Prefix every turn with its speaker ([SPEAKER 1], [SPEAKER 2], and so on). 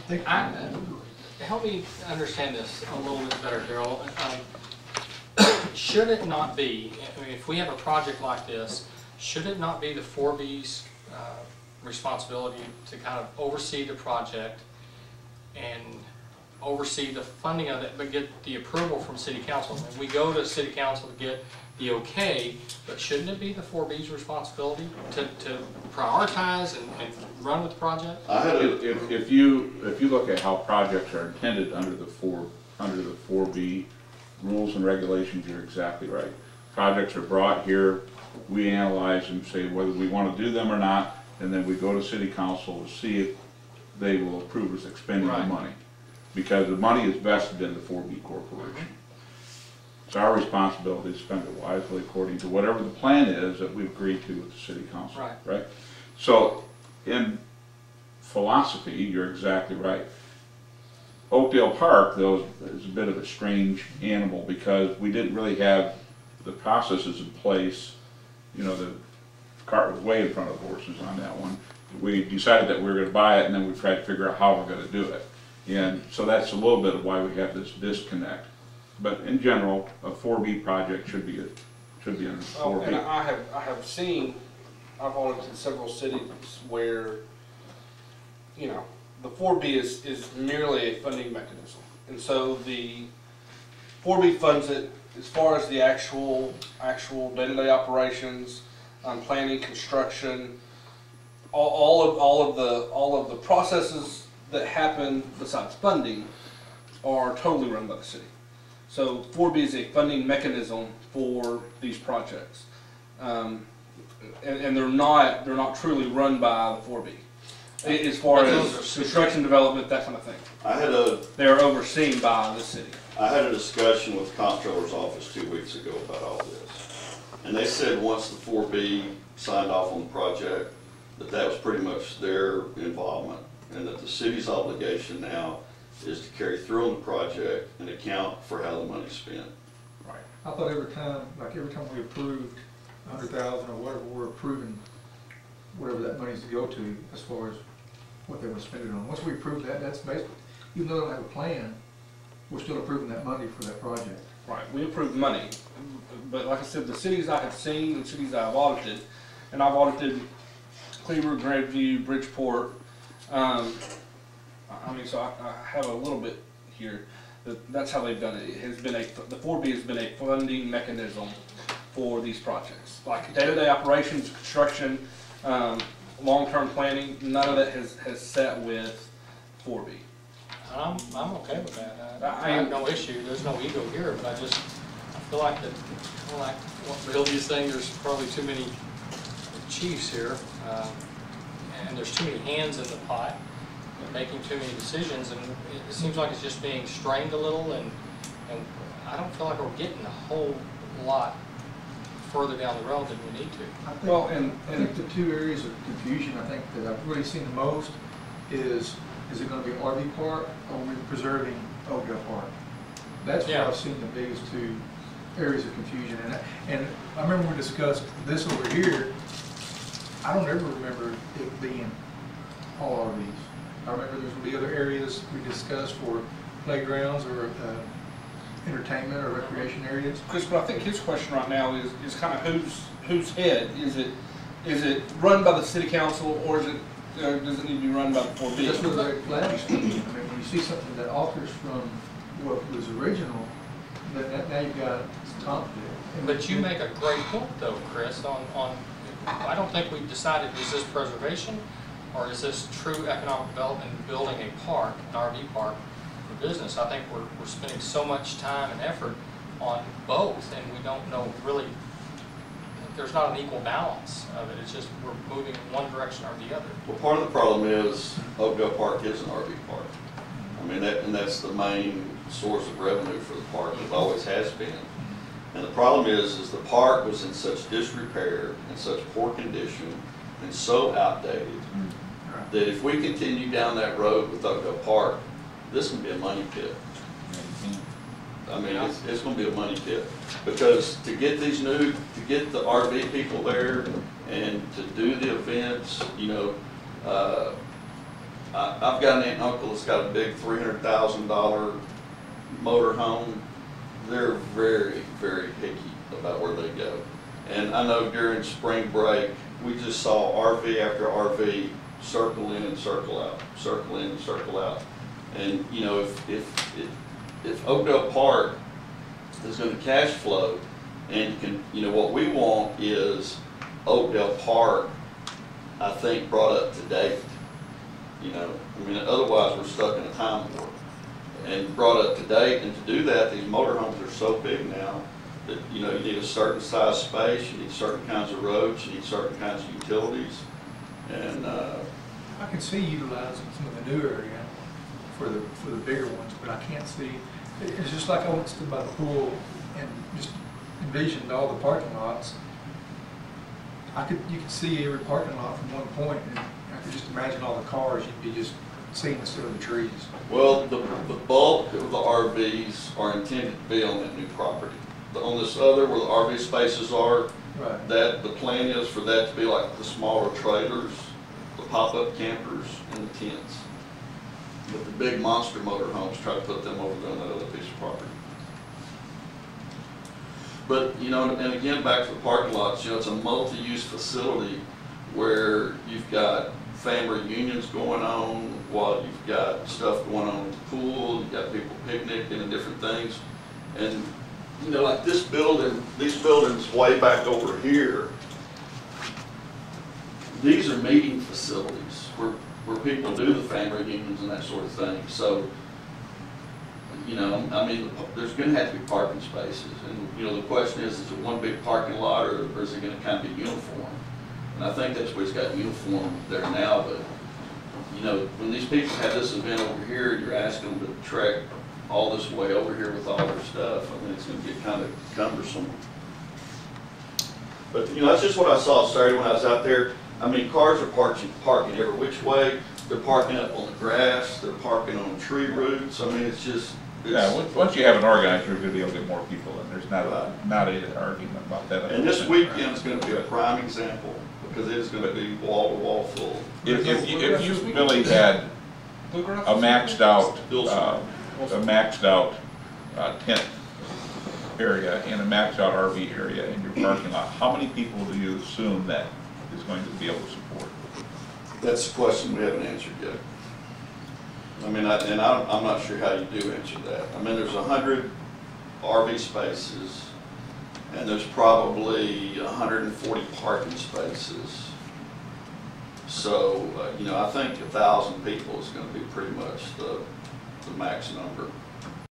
[SPEAKER 1] Help me understand this a little bit better, Daryl. Should it not be, I mean, if we have a project like this, should it not be the 4B's responsibility to kind of oversee the project and oversee the funding of it, but get the approval from City Council? I mean, we go to City Council to get the okay, but shouldn't it be the 4B's responsibility to prioritize and run with the project?
[SPEAKER 2] If you look at how projects are intended under the 4B rules and regulations, you're exactly right. Projects are brought here, we analyze and say whether we want to do them or not, and then we go to City Council to see if they will approve us expending the money. Because the money is vested in the 4B corporation. It's our responsibility to spend it wisely according to whatever the plan is that we've agreed to with the City Council. Right? So, in philosophy, you're exactly right. Oakdale Park, though, is a bit of a strange animal because we didn't really have the processes in place. You know, the cart was way in front of the horses on that one. We decided that we were going to buy it, and then we tried to figure out how we're going to do it. And so that's a little bit of why we have this disconnect. But in general, a 4B project should be under 4B.
[SPEAKER 3] And I have seen, I've audited several cities where, you know, the 4B is merely a funding mechanism. And so the 4B funds it as far as the actual day-to-day operations, planning, construction, all of the processes that happen besides funding are totally run by the city. So 4B is a funding mechanism for these projects, and they're not truly run by the 4B. As far as construction development, that kind of thing. They're overseen by the city.
[SPEAKER 4] I had a discussion with the comptroller's office 2 weeks ago about all this, and they said once the 4B signed off on the project, that was pretty much their involvement, and that the city's obligation now is to carry through on the project and account for how the money's spent.
[SPEAKER 5] Right. I thought every time we approved 100,000 or whatever, we're approving whatever that money's to go to as far as what they want to spend it on. Once we approve that, that's basically, even though they don't have a plan, we're still approving that money for that project.
[SPEAKER 3] Right. We approve money, but like I said, the cities I have seen, the cities I've audited, and I've audited Cleaver, Grandview, Bridgeport. I mean, so I have a little bit here. That's how they've done it. It has been the 4B has been a funding mechanism for these projects, like day-to-day operations, construction, long-term planning. None of that has sat with 4B.
[SPEAKER 1] I'm okay with that. I have no issue. There's no ego here, but I feel like what build these things. There's probably too many chiefs here, and there's too many hands in the pot. Making too many decisions, and it seems like it's just being strained a little, and I don't feel like we're getting a whole lot further down the road than we need to.
[SPEAKER 5] I think the two areas of confusion I think that I've really seen the most is it going to be RV park or are we preserving Oakdale Park? That's where I've seen the biggest two areas of confusion. And I remember we discussed this over here. I don't ever remember it being all RVs. I remember there's going to be other areas we discussed for playgrounds or entertainment or recreation areas.
[SPEAKER 3] Chris, but I think his question right now is kind of whose head is it run by the city council or does it need to be run by the 4B?
[SPEAKER 5] That's where the flag is. I mean, when you see something that alters from what was original, now you've got conflict.
[SPEAKER 1] But you make a great point, though, Chris. On I don't think we've decided is this preservation. Or is this true economic development and building a park, an RV park for business? I think we're spending so much time and effort on both, and we don't know really, there's not an equal balance of it. It's just we're moving in one direction or the other.
[SPEAKER 4] Well, part of the problem is Oakdale Park is an RV park. I mean, that's the main source of revenue for the park. It always has been. And the problem is the park was in such disrepair, in such poor condition, and so outdated, that if we continue down that road with Oakdale Park, this can be a money pit. I mean, it's going to be a money pit because to get the RV people there and to do the events, you know, I've got an aunt and uncle that's got a big $300,000 motor home. They're very, very picky about where they go. And I know during spring break, we just saw RV after RV circle in and circle out, circle in and circle out. And, you know, if Oakdale Park is gonna cash flow, and you know, what we want is Oakdale Park, I think, brought up to date. You know, I mean, otherwise we're stuck in a time warp. And brought up to date, and to do that, these motorhomes are so big now that, you know, you need a certain size space, you need certain kinds of roads, you need certain kinds of utilities. And
[SPEAKER 5] I can see utilizing some of the new area for the bigger ones, but I can't see, it's just like I went stood by the pool and just envisioned all the parking lots. You could see every parking lot from one point, and I could just imagine all the cars you'd be just seeing instead of the trees.
[SPEAKER 4] well, the bulk of the RVs are intended to be on that new property. On this other, where the RV spaces are,
[SPEAKER 5] Right.
[SPEAKER 4] that the plan is for that to be like the smaller trailers, the pop-up campers, and the tents. But the big monster motorhomes, try to put them over there on that other piece of property. But, you know, and again, back to the parking lots, you know, it's a multi-use facility where you've got family reunions going on, while you've got stuff going on at the pool, you've got people picnicking and different things. And, you know, like this building, these buildings way back over here, these are meeting facilities where people do the family reunions and that sort of thing. So, you know, I mean, there's going to have to be parking spaces. And, you know, the question is it one big parking lot, or is it going to kind of be uniform? And I think that's where it's got uniform there now. But, you know, when these people have this event over here, you're asking them to trek all this way over here with all their stuff. I mean, it's going to get kind of cumbersome. But, you know, that's just what I saw Saturday when I was out there. I mean, cars are parking every which way. They're parking up on the grass. They're parking on tree roots. I mean, it's just...
[SPEAKER 2] Yeah, once you have an organizer, you're gonna be able to get more people, and there's not an argument about that.
[SPEAKER 4] And this weekend is going to be a prime example, because it is going to be wall-to-wall full.
[SPEAKER 2] If you really had a maxed out tent area and a maxed out RV area in your parking lot, how many people do you assume that is going to be able to support?
[SPEAKER 4] That's a question we haven't answered yet. I mean, I'm not sure how you do answer that. I mean, there's 100 RV spaces, and there's probably 140 parking spaces. So, you know, I think 1,000 people is going to be pretty much the max number.